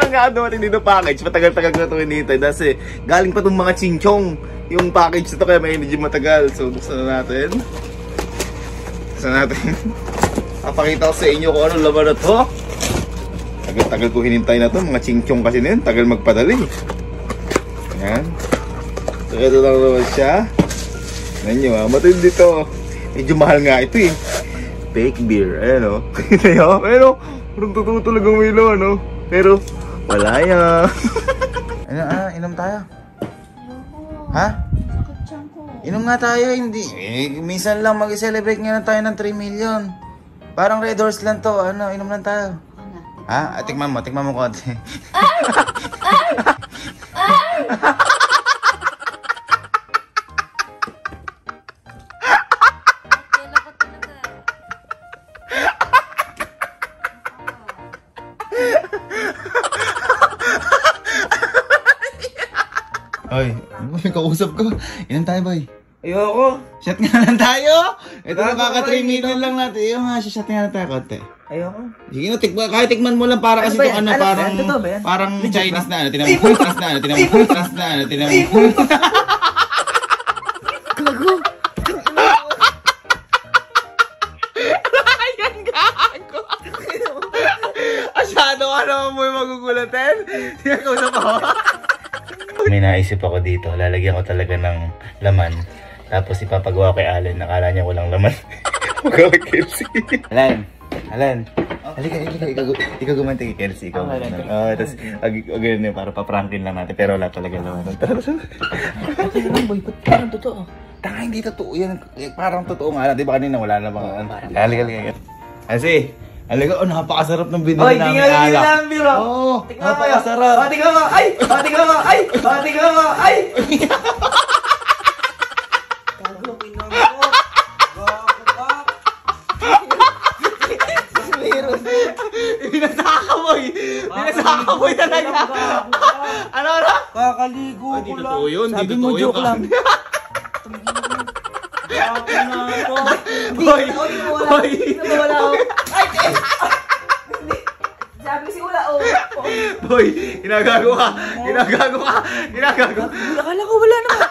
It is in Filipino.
nga dumating dito package, matagal-tagal ko na ito hinihintay. Kasi galing pa itong mga chinchong yung package nito, kaya may medyo matagal. So buksan na natin. Papakita ko sa inyo kung anong laman na to. Tagal-tagal ko hinintay na to, mga chinchong kasi na yun, tagal magpadali. Ayan. So ito lang naman siya. Ayan nyo ha, matindi to. Medyo mahal nga ito eh. Fake beer, ayan o. Pero, parang totoo talagang may laman no. Pero, wala yan. Inom tayo. Ha? Inom nga tayo, hindi. Minsan lang mag-celebrate nga na tayo ng 3 million. Parang Red Horse lang to, inom lang tayo. Ha? Tikman mo konti. Ay, may kausap ko. Ilan tayo, boy? Ayoko. Shot nga lang tayo. Ito na baka 3 million lang natin. Yung mga shot nga lang tayo konti. Ayoko. Sige no, kahit tikman mo lang para kasi itong parang Chinese na tinamay. Gago. Ayan gago. Asyado ka naman mo yung magugulatin. Sige ko sa pa. May naisip ako dito, lalagyan ko talaga ng laman. Tapos ipapagawa kay Alan, nakala niya walang laman. Magkawag Kelsey. Alan. Halika, ikaw gumanti kay Kelsey. Tapos, agad na para paprankin lang natin. Pero wala talaga laman. Okay naman boy, ba't parang totoo? Taka, hindi totoo yan. Parang totoo nga lang. Di ba kanina wala na bang... Halika. Kasi, alaga, napakasarap ng binili namin alak. Oy, di nga lang biro. Oo, napakasarap. Tingnan mo. Ay! Gago, pinang ko. Gago ka. Pinasaka boy talaga. Ano? Kakaligo ko lang. Totoo yun, sabi mo joke lang. Gago na ako. Boy! Wala ako. Ay! Sabi si Ula, Boy, ginagago ka. Akala ko wala naman.